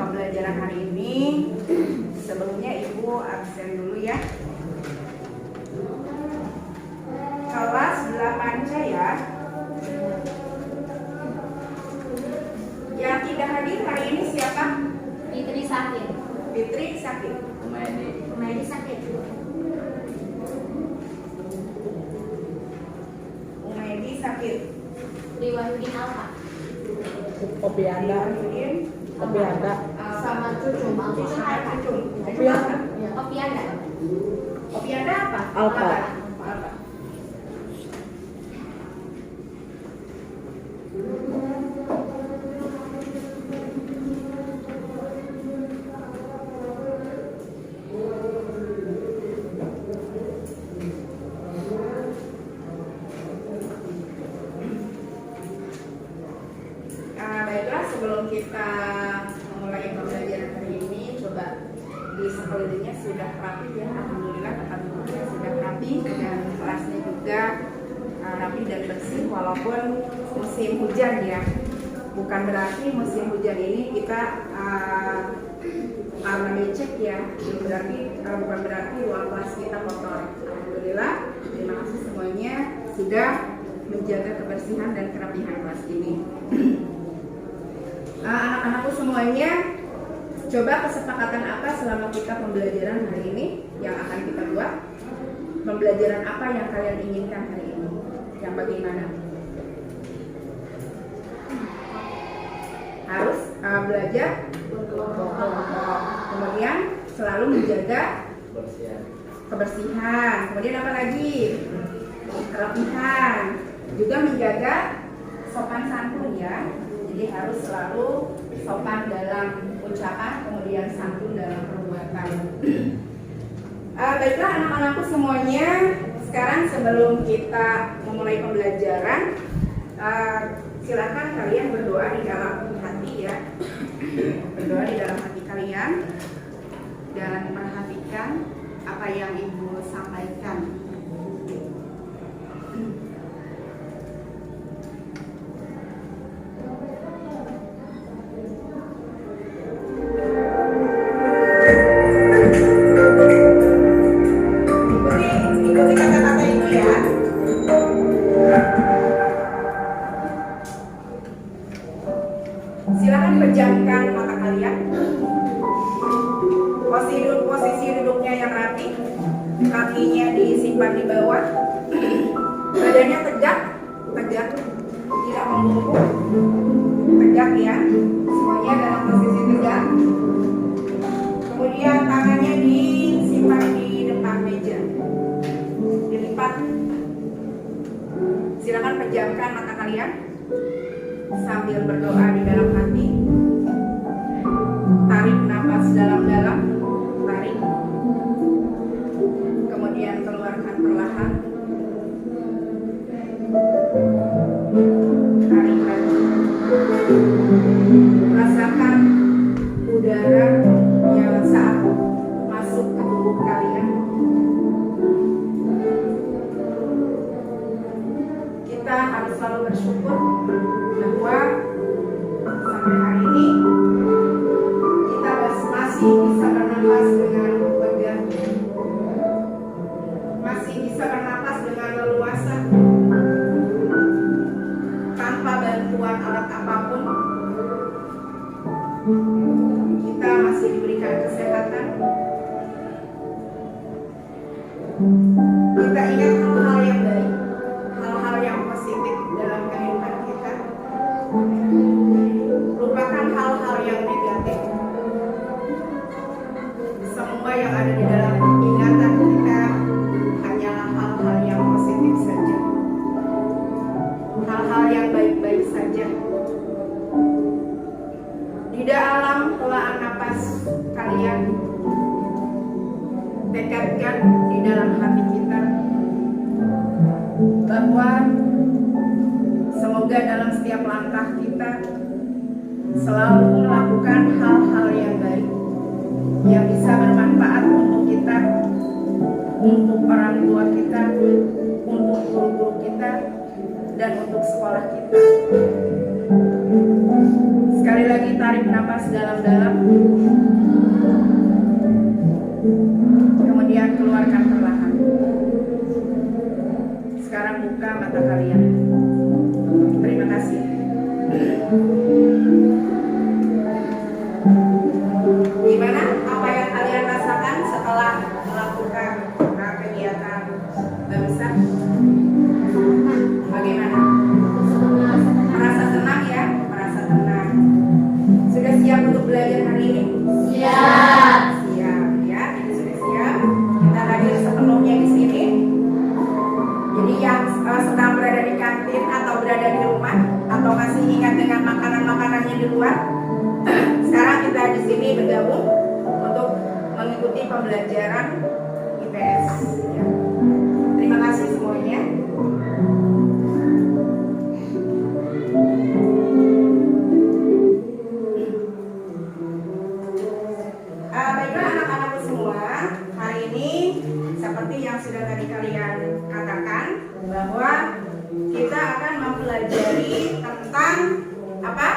pembelajaran hari ini. Sebelumnya Ibu absen dulu ya. Kelas 8C ya. Yang tidak hadir hari ini siapa? Fitri sakit. Fitri sakit. Umaydi sakit. Umaydi sakit. Riwahyudin Alfa. Kopianda. Kopianda. Sama Cucum. Cucum apa? Kopianda. Kopianda. Kopianda apa? Alfa. Alfa. Baiklah, sebelum kita memulai pembelajaran hari ini, coba di sekelilingnya sudah rapi ya. Alhamdulillah tempat duduknya sudah rapi dan kelasnya juga rapi dan bersih walaupun musim hujan ya. Bukan berarti musim hujan ini kita karena becek ya, bukan berarti ruang kelas kita kotor. Alhamdulillah, terima kasih semuanya sudah menjaga kebersihan dan kerapihan kelas ini. Anak-anakku semuanya, coba kesepakatan apa selama kita pembelajaran hari ini yang akan kita buat? Pembelajaran apa yang kalian inginkan hari ini? Yang bagaimana? Harus belajar kemudian selalu menjaga kebersihan. Kemudian apa lagi? Kerapihan. Juga menjaga sopan santun ya. Jadi harus selalu sopan dalam ucapan, kemudian santun dalam perbuatan. Baiklah anak-anakku semuanya, sekarang sebelum kita memulai pembelajaran, silakan kalian berdoa di dalam hati ya. Berdoa di dalam hati kalian dan perhatikan apa yang Ibu sampaikan. Ikuti kata-kata itu ya. Silakan pejamkan mata kalian. Posisi duduknya yang rapi, kakinya disimpan di bawah, badannya tegak, tidak membungkuk, tegak ya. Semuanya dalam posisi tegak. Kemudian tangannya disimpan di depan meja, dilipat. Silakan pejamkan mata kalian sambil berdoa di dalam hati. Tarik nafas dalam-dalam, tarik. Kemudian keluarkan perlahan. Tarik lagi. Rasakan udara yang saat masuk ke tubuh kalian. Kita harus selalu bersyukur bahwa sampai hari ini kita masih bisa bernapas dengan lega, masih bisa bernapas dengan leluasa tanpa bantuan alat apapun. Kita masih diberikan kesehatan. Kita ingat hal-hal yang baik, hal-hal yang positif dalam kehidupan kita. Lupakan hal-hal yang negatif. Semua yang ada di dalam ingatan kita hanyalah hal-hal yang positif saja, hal-hal yang baik-baik saja. Di dalam helaan napas kalian, tekadkan di dalam hati kita bahwa semoga dalam setiap langkah kita selalu melakukan hal-hal yang baik, yang bisa bermanfaat untuk kita, untuk orang tua kita, untuk guru-guru kita, dan untuk sekolah kita. Sekali lagi tarik napas dalam-dalam. Kemudian keluarkan perlahan. Sekarang buka mata kalian. Terima kasih. Gimana? Apa yang kalian rasakan setelah melakukan kegiatan barusan? Bagaimana? Merasa tenang ya? Merasa tenang. Sudah siap untuk belajar hari ini? Siap. Siap ya, ini sudah siap. Kita hadir sepenuhnya di sini. Jadi yang sedang berada di kantin atau berada di rumah atau masih ingat dengan makanan-makanannya di luar, sekarang kita di sini bergabung untuk mengikuti pembelajaran IPS. Ya. Terima kasih semuanya. Baiklah anak-anakku semua, hari ini seperti yang sudah tadi kalian katakan bahwa kita akan mempelajari tentang apa?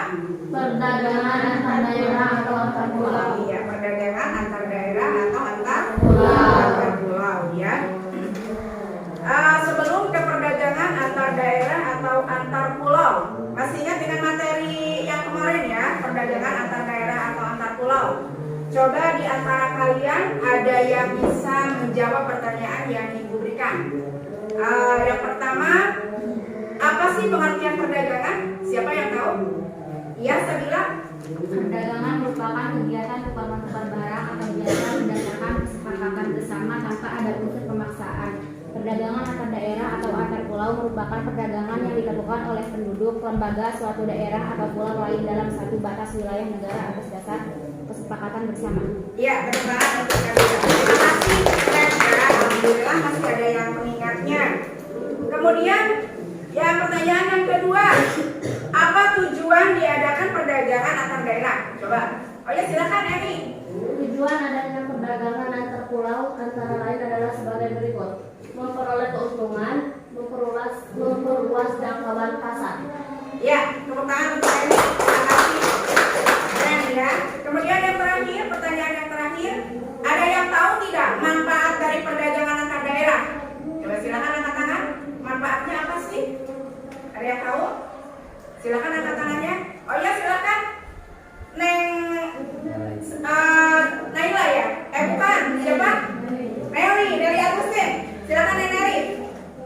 Perdagangan antar daerah atau antar pulau. Iya, perdagangan antar daerah atau antar pulau ya. Sebelum ke perdagangan antar daerah atau antar pulau, masih ingat dengan materi yang kemarin ya, perdagangan antar daerah atau antar pulau. Coba di antara kalian ada yang bisa menjawab pertanyaan yang Ibu berikan. Yang pertama, apa sih pengertian perdagangan? Siapa yang tahu? Iya, Sabila. Perdagangan merupakan kegiatan tukar-menukar barang atau jasa berdasarkan kesepakatan bersama tanpa ada unsur pemaksaan. Perdagangan antar daerah atau antar pulau merupakan perdagangan yang dilakukan oleh penduduk, lembaga, suatu daerah atau pulau lain dalam satu batas wilayah negara atas dasar kesepakatan bersama. Iya, benar untuk kalian. Terima kasih, keren ya. Alhamdulillah masih ada yang mengingatnya. Kemudian, yang pertanyaan yang kedua, apa tujuan diadakan perdagangan antar daerah? Coba. Oh ya, silakan Emi. Tujuan adanya perdagangan antar pulau antara lain adalah sebagai berikut: memperoleh keuntungan, memperluas jangkauan pasar. Ya, tepuk tangan untuk Emi. Terima kasih. Keren ya. Kemudian yang terakhir, pertanyaan yang terakhir, ada yang tahu tidak manfaat dari perdagangan antar daerah? Coba silakan angkat tangan. Manfaatnya apa sih? Ada yang tahu? Silakan angkat tangannya. Oh ya, silakan. Naila ya? Bukan. Siapa? Nelly Agustin. Silakan Nelly.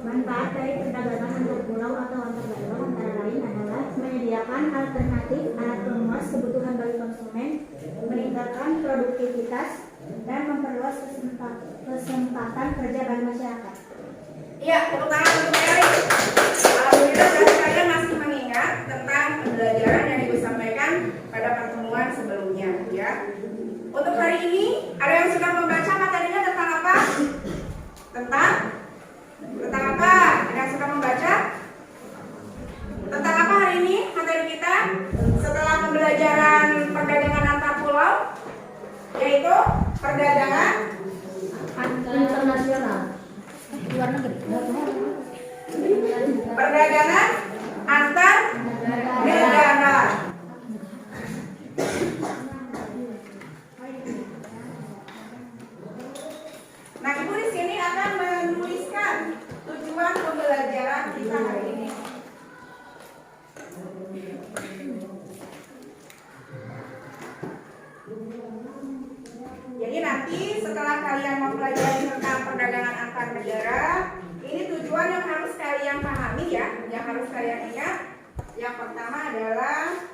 Manfaat dari perdagangan antar pulau atau antar daerah antara lain adalah menyediakan alternatif alat pemuas kebutuhan bagi konsumen, meningkatkan produktivitas, dan memperluas kesempatan kerja bagi masyarakat. Iya, tepuk tangan untuk Nelly. Alhamdulillah saya masih mengingat tentang pembelajaran yang Ibu sampaikan pada pertemuan sebelumnya ya. Untuk hari ini, ada yang sudah membaca materinya tentang apa? Tentang apa? Ada yang sudah membaca? Tentang apa hari ini materi kita? Setelah pembelajaran perdagangan antar pulau, yaitu perdagangan Internasional. Luar negeri. perdagangan antar negara. Nah, Ibu di sini akan menuliskan tujuan pembelajaran kita hari ini. Jadi nanti setelah kalian mempelajari tentang perdagangan antar negara, ini tujuan yang harus kalian pahami ya, yang harus kalian ingat. Yang pertama adalah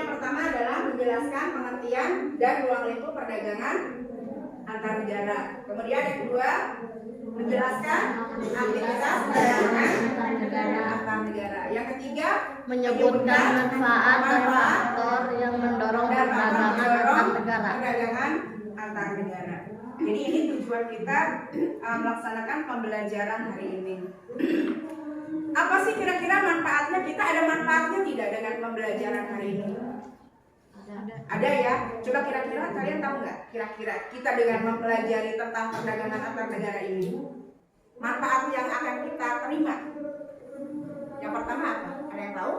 yang pertama adalah menjelaskan pengertian dan ruang lingkup perdagangan antar negara. Kemudian yang kedua, menjelaskan aktivitas perdagangan antar negara. Yang ketiga, Menyebutkan manfaat dan faktor yang mendorong perdagangan antar negara. Jadi ini tujuan kita melaksanakan pembelajaran hari ini. Apa sih kira-kira manfaatnya? Kita ada manfaatnya tidak dengan pembelajaran hari ini? Ada ya. Coba kira-kira kalian tahu nggak? Kira-kira kita dengan mempelajari tentang perdagangan antar negara ini, manfaat yang akan kita terima. Yang pertama apa? Ada yang tahu?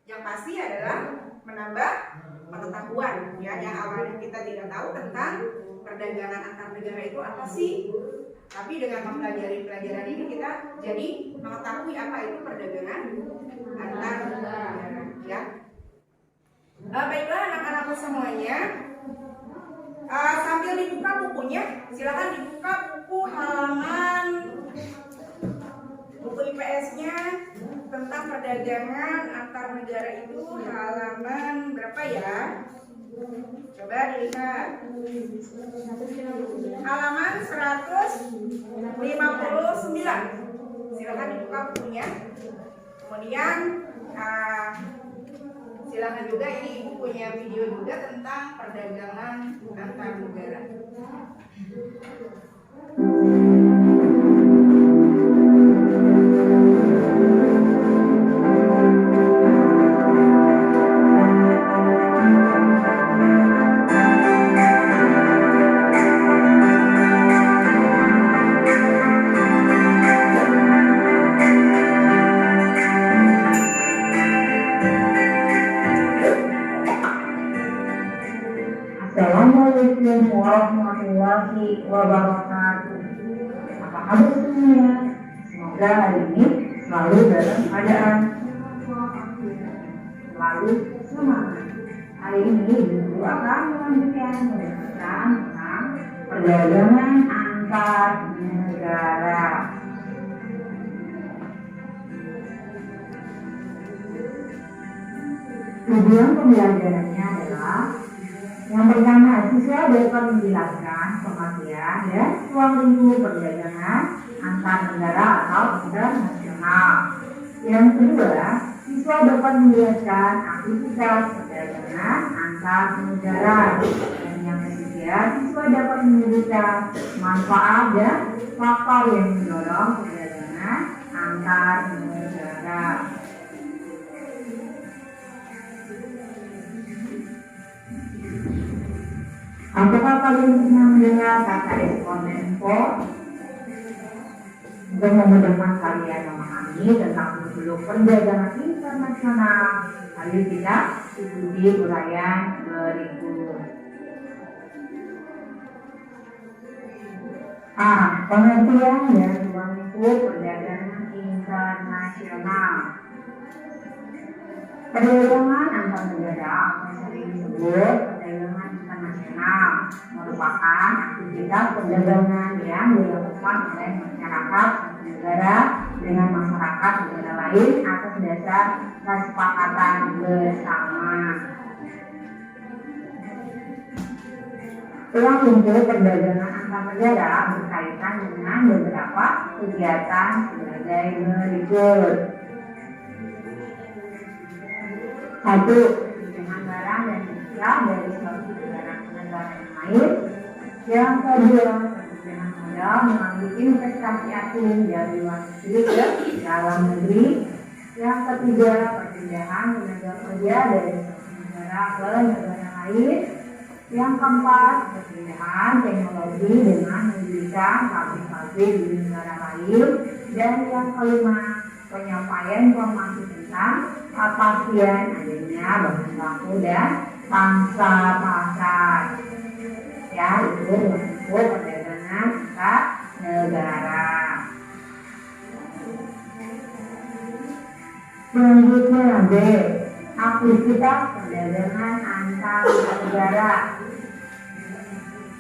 Yang pasti adalah menambah pengetahuan ya, yang awalnya kita tidak tahu tentang perdagangan antar negara itu apa sih. Tapi dengan mempelajari pelajaran ini kita jadi mengetahui apa itu perdagangan antar negara ya. Baiklah anak-anakku semuanya, sambil dibuka bukunya, silakan dibuka buku halaman buku IPS-nya tentang perdagangan antar negara itu halaman berapa ya? Coba dilihat. Halaman 159. Silakan dibuka bukunya. Kemudian silakan juga, ini ibu punya video juga tentang perdagangan antar negara. Assalamualaikum warahmatullahi wabarakatuh. Apa kabar semuanya? Semoga hari ini selalu dalam keadaan selalu semangat. Hari ini ibu akan melanjutkan pembahasan tentang perdagangan antar negara. Tujuan pembelajarannya adalah yang pertama, siswa dapat menjelaskan pengertian dan ruang lingkup perdagangan antar negara atau internasional. Yang kedua, siswa dapat menjelaskan aktivitas perdagangan antar negara. Dan yang ketiga, siswa dapat menyebutkan manfaat dan faktor yang mendorong perdagangan antar negara. Apakah kalian pernah mendengar kata eksponensial? Untuk memudahkan kalian memahami tentang seluk-beluk perdagangan internasional, ayo kita ikuti uraian berikut. Pengertian dan ruang lingkup perdagangan internasional. Perdagangan antar negara atau sering disebut perdagangan internasional merupakan aktivitas perdagangan yang dilakukan oleh masyarakat satu negara dengan masyarakat negara lain atas dasar kesepakatan bersama. Ruang lingkup perdagangan antar negara berkaitan dengan beberapa kegiatan sebagai berikut. 1. Perdagangan barang dan jasa dari suatu negara ke negara yang lain. Yang kedua, perdagangan modal melalui investasi asing dari luar negeri ke dalam negeri. Yang ketiga, perpindahan tenaga kerja dari suatu negara ke negara lain. Yang keempat, perpindahan teknologi dengan mendirikan pabrik-pabrik di negara lain. Dan yang kelima, penyampaian informasi tentang kepastian adanya bahan baku dan pangsa pasar. Ya, itu untuk perdagangan antar negara. Selanjutnya B, aktivitas perdagangan antar negara.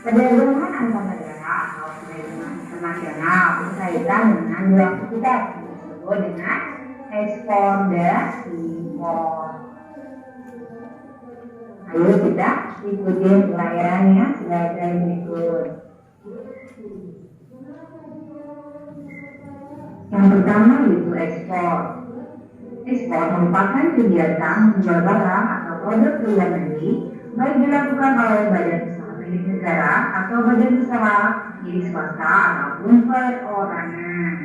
Perdagangan antar negara atau perdagangan internasional berkaitan dengan dua aktivitas disebut dengan ekspor dan impor. Ayo kita ikuti uraiannya sebagai berikut. Yang pertama yaitu ekspor. Ekspor merupakan kegiatan menjual barang atau produk ke luar negeri, baik dilakukan oleh badan usaha milik negara atau badan usaha milik swasta ataupun perorangan.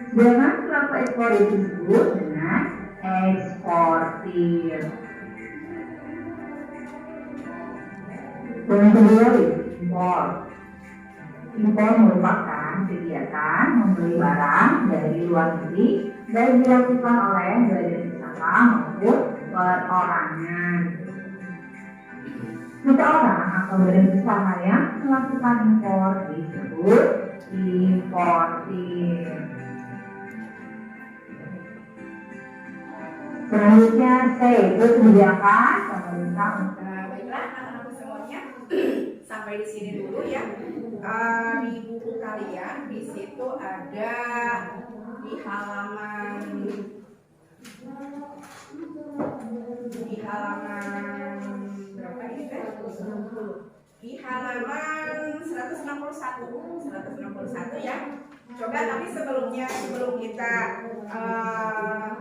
Sedangkan pelaku ekspor itu disebut dengan eksportir. Yang kedua yaitu impor. Impor merupakan kegiatan membeli barang dari luar negeri, baik dilakukan oleh badan usaha maupun perorangan. Seseorang atau badan usaha yang melakukan impor disebut importir. Selanjutnya C itu kebijakan pemerintah untuk Baiklah anak-anakku semuanya, sampai di sini dulu ya. Di buku kalian di situ ada di halaman berapa ini teh? Di halaman 161 ya. Coba tapi sebelum kita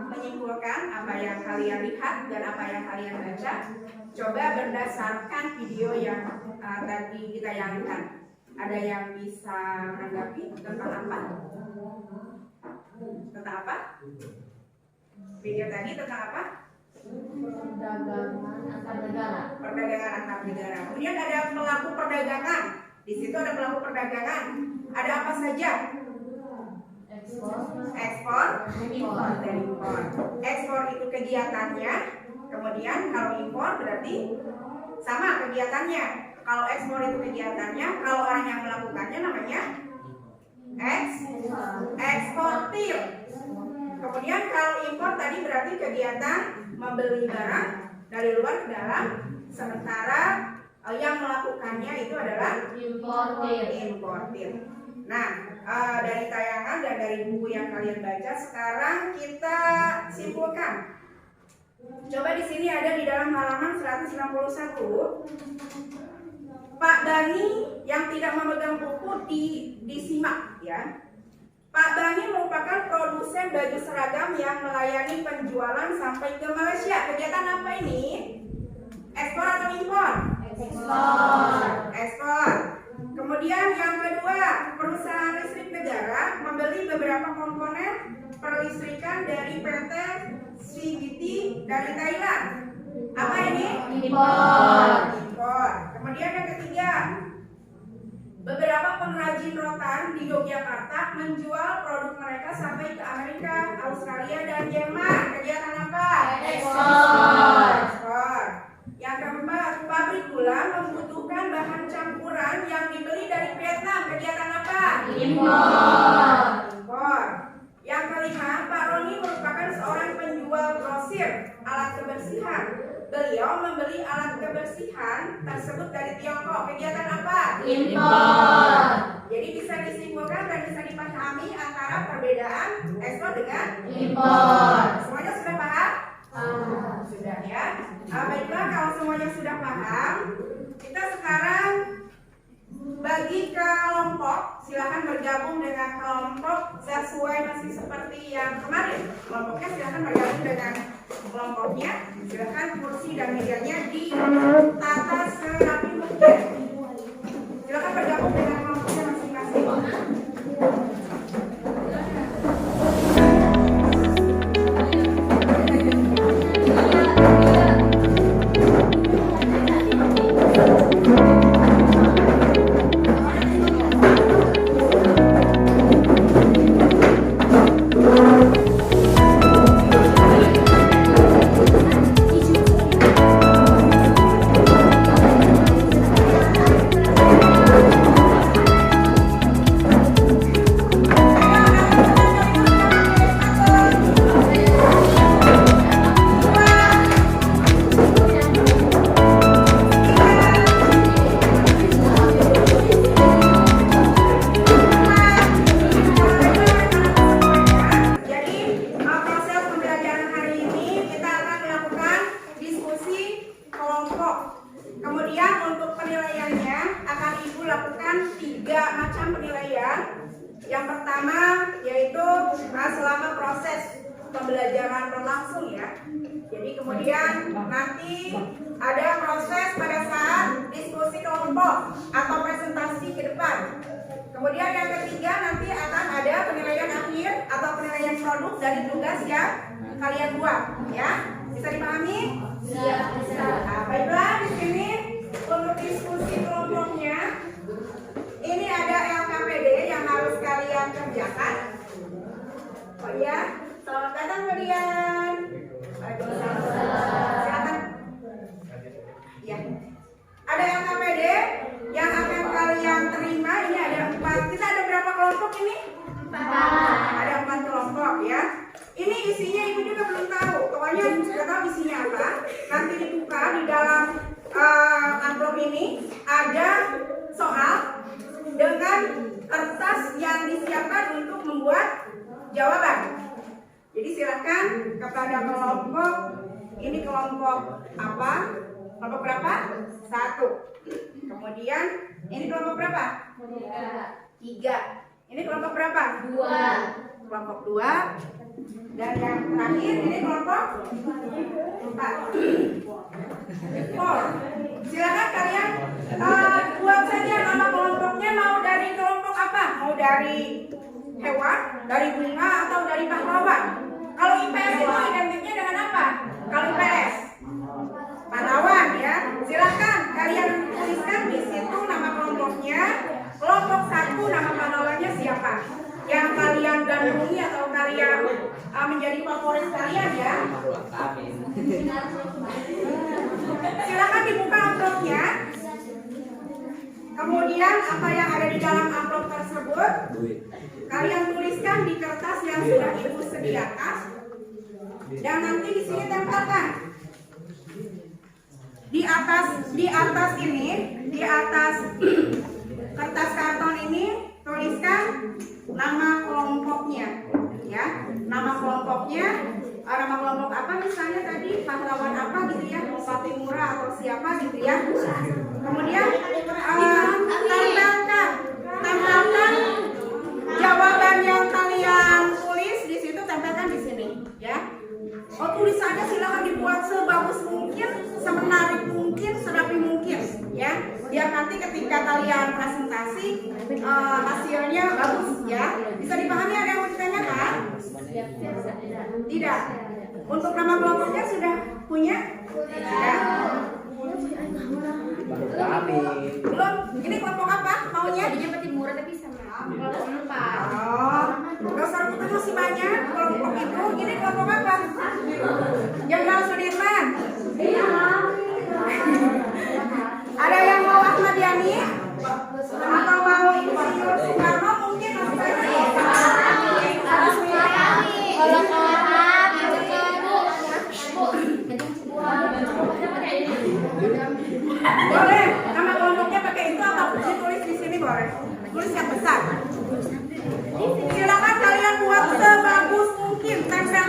menyimpulkan apa yang kalian lihat dan apa yang kalian baca, coba berdasarkan video yang tadi kita lihat. Ada yang bisa menanggapi tentang apa? Tentang apa? Video tadi tentang apa? Perdagangan antar negara. Perdagangan antar negara. Kemudian ada pelaku perdagangan. Di situ ada pelaku perdagangan. Ada apa saja? Ekspor, impor, dan impor. Ekspor itu kegiatannya. Kemudian kalau impor berarti sama kegiatannya. Kalau ekspor itu kegiatannya, kalau orang yang melakukannya namanya eksportir. Kemudian kalau impor tadi berarti kegiatan membeli barang dari luar ke dalam, sementara yang melakukannya itu adalah importir. Nah, dari tayangan dan dari buku yang kalian baca, sekarang kita simpulkan. Coba di sini ada di dalam halaman 161. Pak Bani yang tidak memegang buku disimak ya. Pak Bani merupakan produsen baju seragam yang melayani penjualan sampai ke Malaysia. Kegiatan apa ini? Ekspor atau impor? Ekspor. Kemudian yang kedua, perusahaan listrik negara membeli beberapa komponen perlistrikan dari PT CGT dari Thailand. Apa ini? Impor. Kemudian yang ketiga, beberapa pengrajin rotan di Yogyakarta menjual produk mereka sampai ke Amerika, Australia, dan Jerman. Kegiatan apa? Ekspor. Yang keempat, pabrik gula membutuhkan bahan campuran yang dibeli dari Vietnam. Kegiatan apa? Impor. Yang kelima, Pak Roni merupakan seorang penjual grosir alat kebersihan. Beliau membeli alat kebersihan tersebut dari Tiongkok. Kegiatan apa? Impor. Jadi bisa disimpulkan dan bisa dipahami antara perbedaan ekspor dengan Impor. Semuanya sudah paham? Sudah ya. Baiklah, kalau semuanya sudah paham, kita sekarang bagi kelompok. Silakan bergabung dengan kelompok sesuai masih seperti yang kemarin. Kelompoknya silakan bergabung dengan kelompoknya. Silakan kursi dan mejanya ditata serapi mungkin. Silakan bergabung dengan kelompoknya masing-masing. pembelajaran berlangsung ya. Jadi kemudian nanti ada proses pada saat diskusi kelompok atau presentasi ke depan. Kemudian yang ketiga nanti akan ada penilaian akhir atau penilaian produk dari tugas yang kalian buat ya. Bisa dipahami? Iya. Nah, baiklah di sini untuk diskusi kelompoknya ini ada LKPD yang harus kalian kerjakan. Oh iya, selamat datang kalian. Silakan. Ya. Ada LKPD yang akan kalian terima. Ini ada 4. Kita ada berapa kelompok ini? 4. Ada 4 kelompok ya. Ini isinya ibu juga belum tahu. Pokoknya sudah tahu isinya apa. Nanti dibuka di dalam amplop ini ada soal dengan kertas yang disiapkan untuk membuat jawaban. Jadi silakan kepada kelompok ini kelompok apa? Kelompok berapa? 1. Kemudian ini kelompok berapa? 3. Ini kelompok berapa? 2. Kelompok 2. Dan yang terakhir ini kelompok 4. Silakan kalian buat saja nama kelompoknya, mau dari kelompok apa? Mau dari hewan, dari bunga, atau dari pahlawan? Kalau IPS itu identiknya dengan apa? Kalau IPS pahlawan ya. Silakan kalian tuliskan di situ nama kelompoknya. Kelompok 1 nama pahlawannya siapa? Yang kalian gandrungi atau kalian menjadi favorit kalian ya. Silakan dibuka amplopnya. Kemudian apa yang ada di dalam amplop tersebut kalian tuliskan di kertas yang sudah ibu sediakan dan nanti di sini tempelkan. Di atas ini, di atas kertas karton ini tuliskan nama kelompoknya ya. Nama kelompoknya, nama kelompok apa misalnya tadi, pahlawan apa gitu ya, Fatimura atau siapa gitu ya. Kemudian tempelkan jawaban yang kalian tulis di situ, tempelkan di sini ya. Oh, tulisannya silakan dibuat sebagus mungkin, semenarik mungkin, serapi mungkin ya. Biar nanti ketika kalian presentasi hasilnya bagus ya. Bisa dipahami? Ada yang mau ditanyakan? Tidak. Untuk nama kelompoknya sudah punya? Ya. Belum. Ini kelompok apa? Maunya? Timur tapi sama kelompok 4. Oh, Dokter Putu masih banyak kelompok itu. Ini kelompok apa? Jenderal Sudirman. Ada yang mau Ahmad Yani? Atau mau Insinyur Soekarno? Mungkin masih banyak. Boleh, nama kelompoknya pakai itu atau ditulis di sini boleh. Tulis yang besar. Silakan kalian buat sebagus mungkin, tempel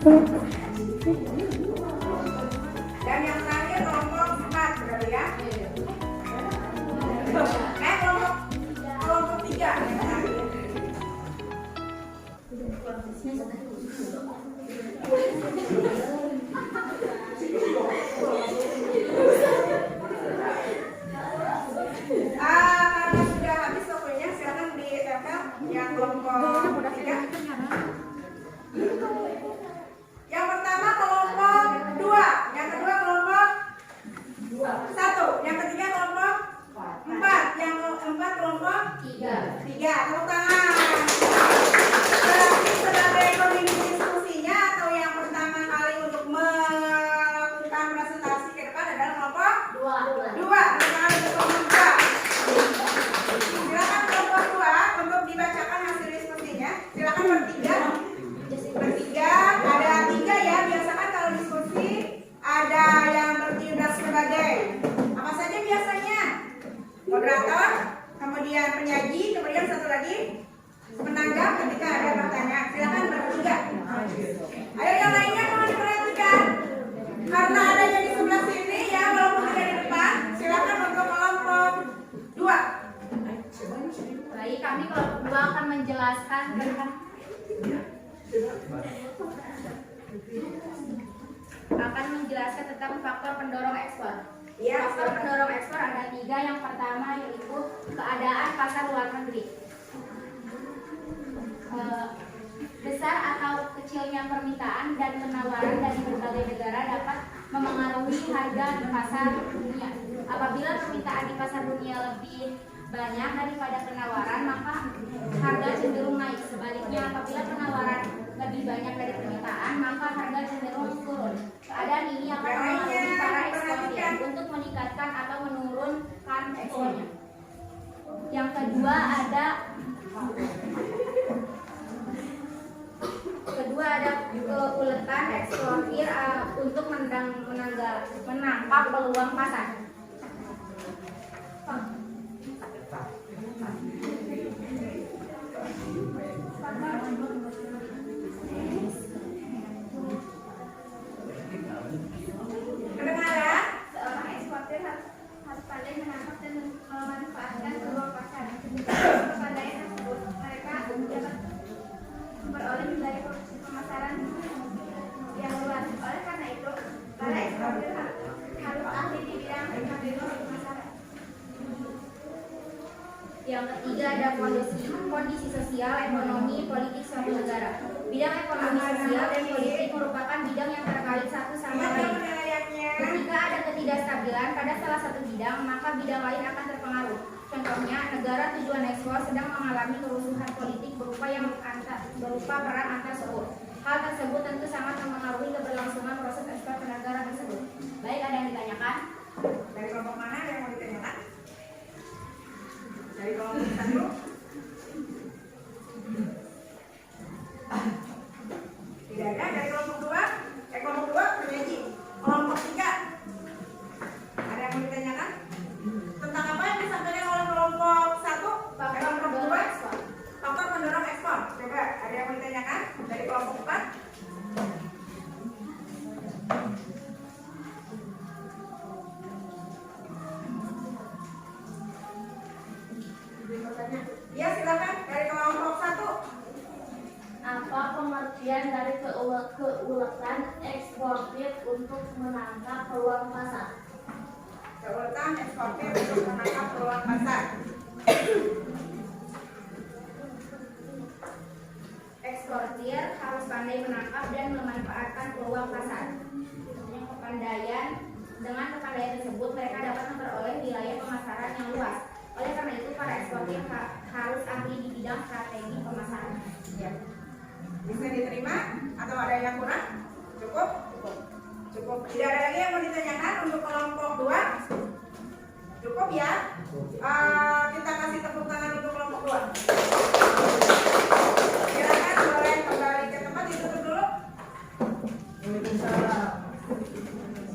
Dan yang terakhir kelompok 4, berarti ya? Kelompok 3 yang terakhir. Karena sudah habis waktunya, silakan ditempel yang kelompok 3. Yang pertama kelompok 2, yang kedua kelompok 1, yang ketiga kelompok 4, yang keempat kelompok 3. Tepuk tangan. Berarti sebagai pemimpin diskusinya atau yang pertama kali untuk melakukan presentasi ke depan adalah kelompok 2. Tepuk tangan untuk kelompok 2. Silakan kelompok 2 untuk dibacakan hasil diskusinya. Silakan bertiga. Ada 3 ya. Biasakan kalau diskusi ada yang bertindak sebagai apa saja biasanya? Moderator, kemudian penyaji, kemudian satu lagi menanggap ketika ada pertanyaan. Silakan bertiga. Ayo yang lainnya mohon diperhatikan. Karena adanya di sebelah sini ya, walaupun tidak di depan. Silakan untuk kelompok 2. Baik, kami kelompok 2 akan menjelaskan tentang faktor pendorong ekspor. Faktor pendorong ekspor ada 3. Yang pertama yaitu keadaan pasar luar negeri. Besar atau kecilnya permintaan dan penawaran dari berbagai negara dapat memengaruhi harga di pasar dunia. Apabila permintaan di pasar dunia lebih banyak daripada penawaran, maka harga cenderung naik. Sebaliknya, apabila penawaran lebih banyak dari permintaan, maka harga cenderung turun. Keadaan ini akan mempengaruhi para eksportir untuk meningkatkan atau menurunkan ekspornya. Yang kedua ada keuletan eksportir untuk menangkap peluang pasar. Kedengaran? Seorang eksportir harus pandai menangkap dan memanfaatkan peluang pasar. Kepandaian tersebut mereka dapat memperoleh wilayah pemasaran yang luas. Oleh karena itu, para eksportir harus ahli di bidang pemasaran. Yang ketiga ada kondisi sosial, ekonomi, politik suatu negara. Bidang ekonomi, sosial, dan politik merupakan bidang yang terkait satu sama lain. Ketika ada ketidakstabilan pada salah satu bidang, maka bidang lain akan terpengaruh. Contohnya, negara tujuan ekspor sedang mengalami kerusuhan politik berupa perang antar suku. Hal tersebut tentu sangat mempengaruhi keberlangsungan proses ekspor ke negara tersebut. Baik, ada yang ditanyakan? Dari kelompok mana ada yang mau ditanyakan? Dari kelompok 1? Tidak ada. Dari kelompok 2? Kelompok 2 penyaji. Kelompok 3 ada yang mau ditanyakan? Tentang apa yang disampaikan oleh kelompok 1? Kelompok 2? Faktor pendorong ekspor. Coba ada yang mau ditanyakan? Dari kelompok 4? Ya, silakan dari kelompok 1. Apa pengertian dari keuletan eksportir untuk menangkap peluang pasar? Keuletan eksportir untuk menangkap peluang pasar. Eksportir harus pandai menangkap dan memanfaatkan peluang pasar. Dengan kepandaian tersebut, mereka dapat memperoleh wilayah pemasaran yang luas. Oleh karena itu, para eksportir harus ahli di bidang strategi pemasaran. Ya. Bisa diterima atau ada yang kurang? Cukup? Cukup. Tidak ada lagi yang mau ditanyakan untuk kelompok 2? Cukup ya? Kita kasih tepuk tangan untuk kelompok 2. Silakan boleh kembali ke tempat, ditutup dulu.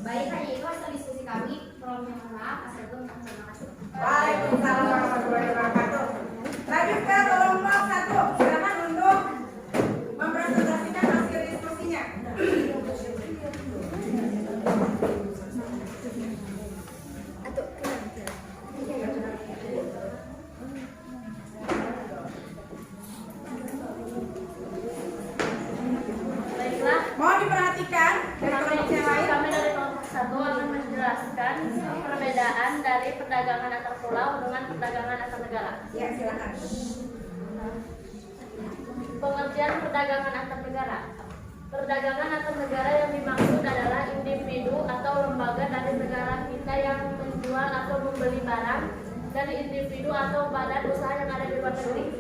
Baik, hanya itu hasil diskusi kami. Mohon maaf, assalamualaikum warahmatullahi wabarakatuh. Waalaikumsalam warahmatullahi wabarakatuh. Lanjut ke kelompok 1. Silakan untuk mempresentasikan hasil diskusinya. dari perdagangan antar pulau dengan perdagangan antar negara. Ya, silakan. Pengertian perdagangan antar negara. Perdagangan antar negara yang dimaksud adalah individu atau lembaga dari negara kita yang menjual atau membeli barang dari individu atau badan usaha yang ada di luar negeri.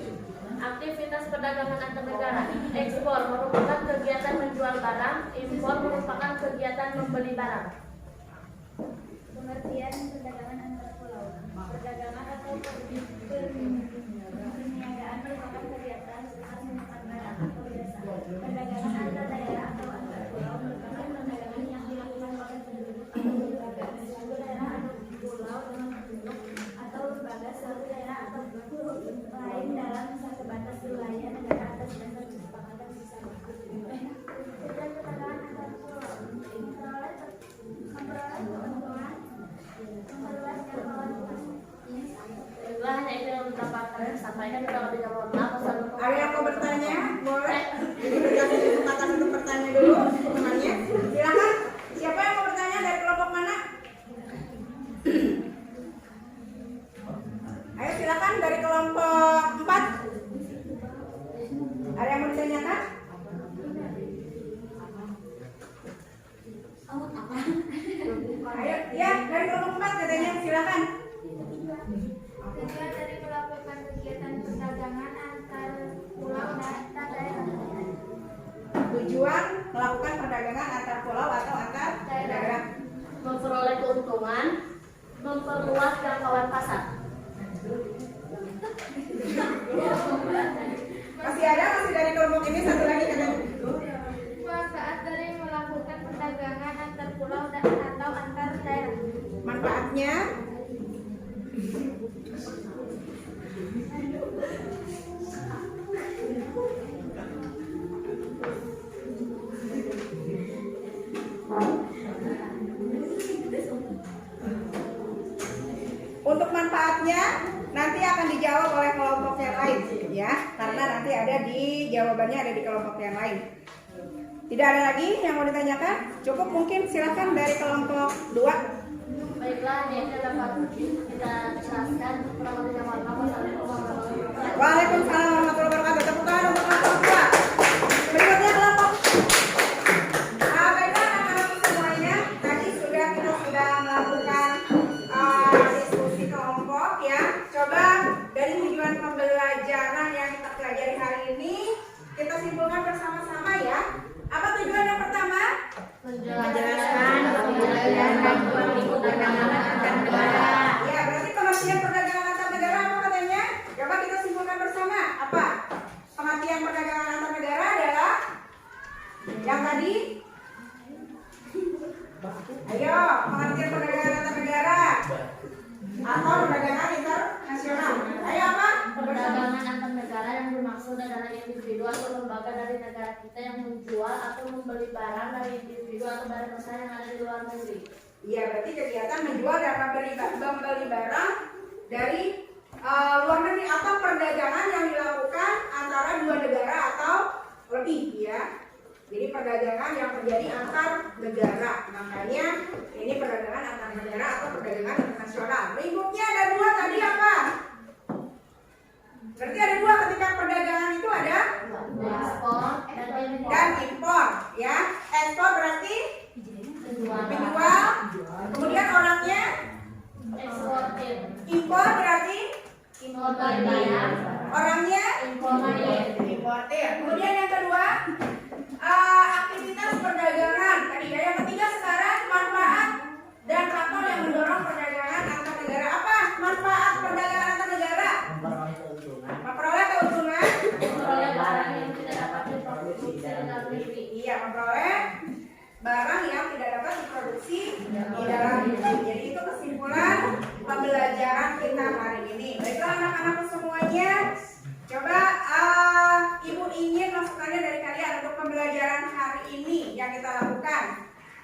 Aktivitas perdagangan antar negara. Ekspor merupakan kegiatan menjual barang, impor merupakan kegiatan membeli barang. Pengertian perdagangan antar pulau. Perdagangan atau perniagaan merupakan kegiatan usaha menukarkan barang atau jasa. Perdagangan antar daerah atau antar pulau merupakan perdagangan yang dilakukan oleh penduduk atau lembaga suatu daerah atau pulau dengan penduduk atau lembaga suatu daerah atau pulau lain dalam satu batas wilayah negara atas dasar kesepakatan bersama. Dan perdagangan antar pulau memperoleh keuntungan memperluas jangkauan luas. Itulah hanya itu yang dapat kami sampaikan. Kita lebih mohon maaf. Ada yang mau bertanya? Boleh. Dikasih kesempatan untuk bertanya dulu temannya. Silakan. Siapa yang mau bertanya dari kelompok mana? Ayo silakan dari kelompok 4. Ada yang mau ditanyakan? Ayo, ya dari kelompok 4 katanya, silakan. Tujuan dari melakukan kegiatan perdagangan antar pulau dan antar daerah. Tujuan melakukan perdagangan antar pulau atau antar daerah. Memperoleh keuntungan, memperluas jangkauan pasar. Masih dari kelompok ini satu lagi katanya. Manfaat dari melakukan perdagangan antar pulau dan atau antar daerah. Manfaatnya untuk manfaatnya nanti akan dijawab oleh kelompok yang lain ya, karena nanti ada di jawabannya ada di kelompok yang lain. Tidak ada lagi yang mau ditanyakan? Cukup mungkin, silakan dari kelompok 2. Baiklah, ini dapat kita jelaskan. Assalamualaikum warahmatullahi wabarakatuh. Waalaikumsalam warahmatullahi wabarakatuh. Tepuk tangan untuk kelompok 2. Berikutnya kelompok. Baiklah anak-anak semuanya, tadi kita sudah melakukan diskusi kelompok ya. Coba dari tujuan pembelajaran yang kita pelajari hari ini kita simpulkan bersama-sama ya. Apa tujuan yang pertama? Menjelaskan pembelajaran dan perdagangan antar negara. Ya, berarti pengertian perdagangan antar negara apa katanya? Coba kita simpulkan bersama. Apa? Pengertian perdagangan antar negara adalah yang tadi. Ayo, pengertian perdagangan antar negara atau perdagangan internasional. Ayo apa? Perdagangan antar negara yang dimaksud adalah individu atau lembaga dari negara kita yang menjual atau membeli barang dari individu atau badan usaha yang ada di luar negeri. Iya, berarti kegiatan menjual dan membeli barang dari luar negeri atau perdagangan yang dilakukan antara dua negara atau lebih ya. Jadi perdagangan yang terjadi antar negara, makanya ini perdagangan antar negara atau perdagangan internasional. Berikutnya ada dua tadi apa? Berarti ada dua ketika perdagangan itu ada Ekspor dan impor ya. Ekspor berarti menjual, kemudian orangnya eksportir, impor berarti importir, orangnya importir. Kemudian yang kedua aktivitas perdagangan tadi ya. Yang ketiga sekarang manfaat dan faktor yang mendorong perdagangan antar negara. Apa manfaat perdagangan antar negara? Memperoleh keuntungan, memperoleh barang yang tidak dapat diproduksi di dalam negeri. iya, memperoleh barang yang tidak dapat diproduksi di dalam negeri. Jadi itu kesimpulan pembelajaran kita hari ini. Baiklah anak-anak semuanya, coba ibu ingin masukannya dari kalian untuk pembelajaran hari ini yang kita lakukan.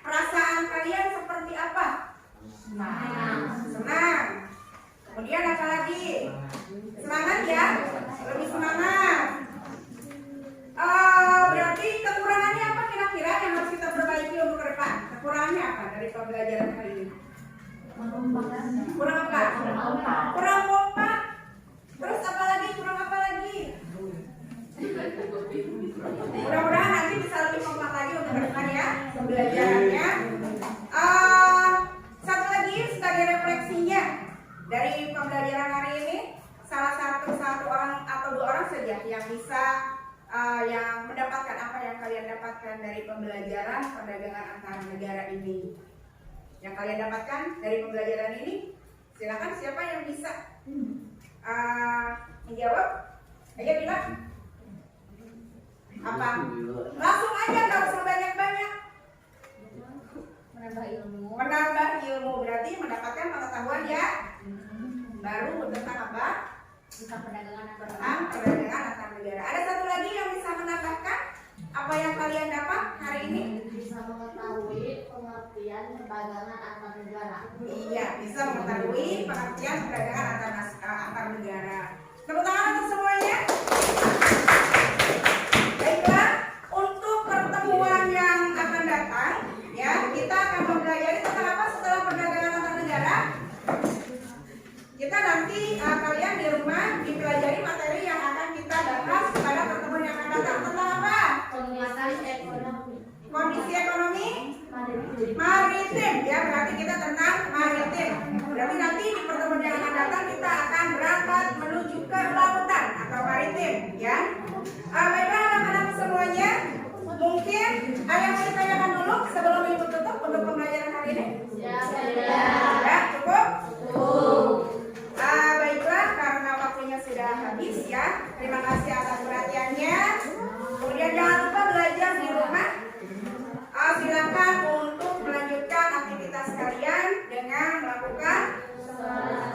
Perasaan kalian seperti apa? Senang. Kemudian apa lagi? Semangat ya, lebih semangat. Berarti kekurangannya apa kira-kira yang harus kita perbaiki untuk ke depan? Kekurangannya apa dari pembelajaran hari ini? Kurang apa? Kurang kompak. Terus apa lagi? Kurang apa lagi? Mudah-mudahan nanti bisa lebih kompak lagi untuk ke depan ya pembelajarannya. Satu lagi sebagai refleksinya dari pembelajaran hari ini, salah satu orang atau dua orang saja yang bisa yang mendapatkan apa yang kalian dapatkan dari pembelajaran perdagangan antar negara ini. Yang kalian dapatkan dari pembelajaran ini, silakan siapa yang bisa menjawab? Ayo bilang. Apa? Langsung aja, nggak usah banyak-banyak. Menambah ilmu. Menambah ilmu berarti mendapatkan pengetahuan ya baru tentang apa? Tentang perdagangan antar Tentang perdagangan antar negara. Ada satu lagi yang bisa menambahkan apa yang kalian dapat hari ini? Bisa mengetahui pengertian perdagangan antar negara. Iya, bisa mengetahui pengertian perdagangan antar negara. Tepuk tangan untuk semuanya. Baiklah, untuk pertemuan yang akan datang, ya kita akan mempelajari tentang apa setelah perdagangan antar negara. Kita nanti kalian di rumah dipelajari materi yang akan kita bahas pada pertemuan yang akan datang tentang apa? Kondisi ekonomi maritim, ya berarti kita tentang maritim. Berarti nanti di pertemuan yang akan datang kita akan berangkat menuju ke lautan atau maritim, ya. Baiklah anak-anak semuanya, mungkin ada yang mau ditanyakan dulu sebelum ibu tutup untuk pembelajaran hari ini? Ya, cukup? Baiklah, karena waktunya sudah habis ya. Terima kasih atas perhatiannya. Kemudian jangan lupa belajar di rumah. Silakan untuk melanjutkan aktivitas kalian dengan melakukan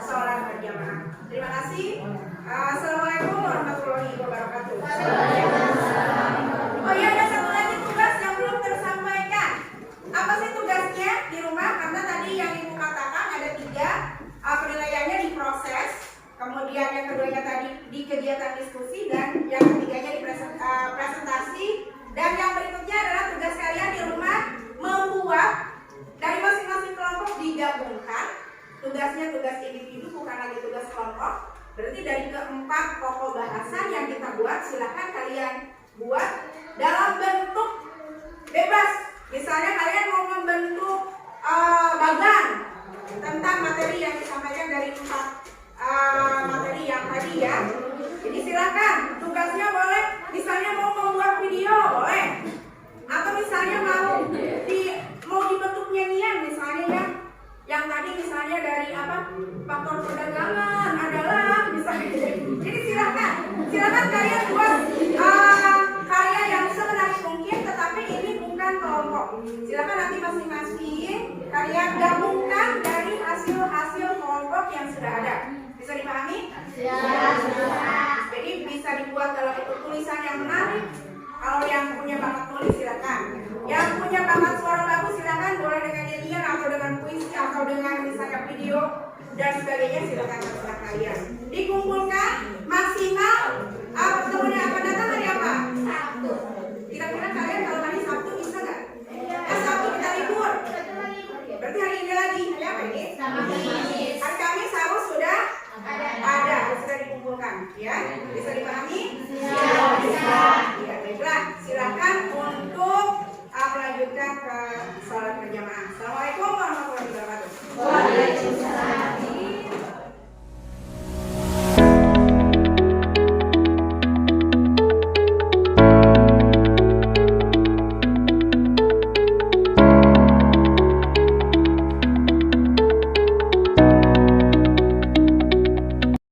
sholat berjamaah. Terima kasih. Assalamualaikum warahmatullahi wabarakatuh. Oh iya, ada satu lagi tugas yang belum tersampaikan. Apa sih tugasnya di rumah? Karena tadi yang ibu katakan ada 3 penilaiannya di proses, kemudian yang keduanya tadi di kegiatan diskusi, dan yang ketiganya di presentasi, dan yang berikutnya adalah tugas kalian di rumah membuat dari masing-masing kelompok digabungkan. Tugasnya tugas individu, bukan lagi tugas kelompok. Berarti dari keempat pokok bahasan yang kita buat, silahkan kalian buat dalam bentuk bebas. Misalnya kalian mau membentuk bagan tentang materi yang disampaikan dari 4 materi yang tadi ya. Jadi silakan, tugasnya boleh misalnya mau membuat video boleh, atau misalnya mau dibentuk nyanyian misalnya ya, yang tadi misalnya dari apa, faktor perdagangan adalah misalnya. Jadi silakan kalian buat karya yang semenarik mungkin, tetapi ini bukan kelompok. Silakan nanti masing-masing kalian gabungkan dari hasil kelompok yang sudah ada. Bisa dipahami? Ya. Jadi bisa dibuat dalam bentuk tulisan yang menarik. Kalau yang punya bakat tulis silakan. Yang punya bakat suara bagus silakan, boleh dengan nyanyian atau dengan puisi atau dengan misalnya video dan sebagainya, silakan terserah kalian.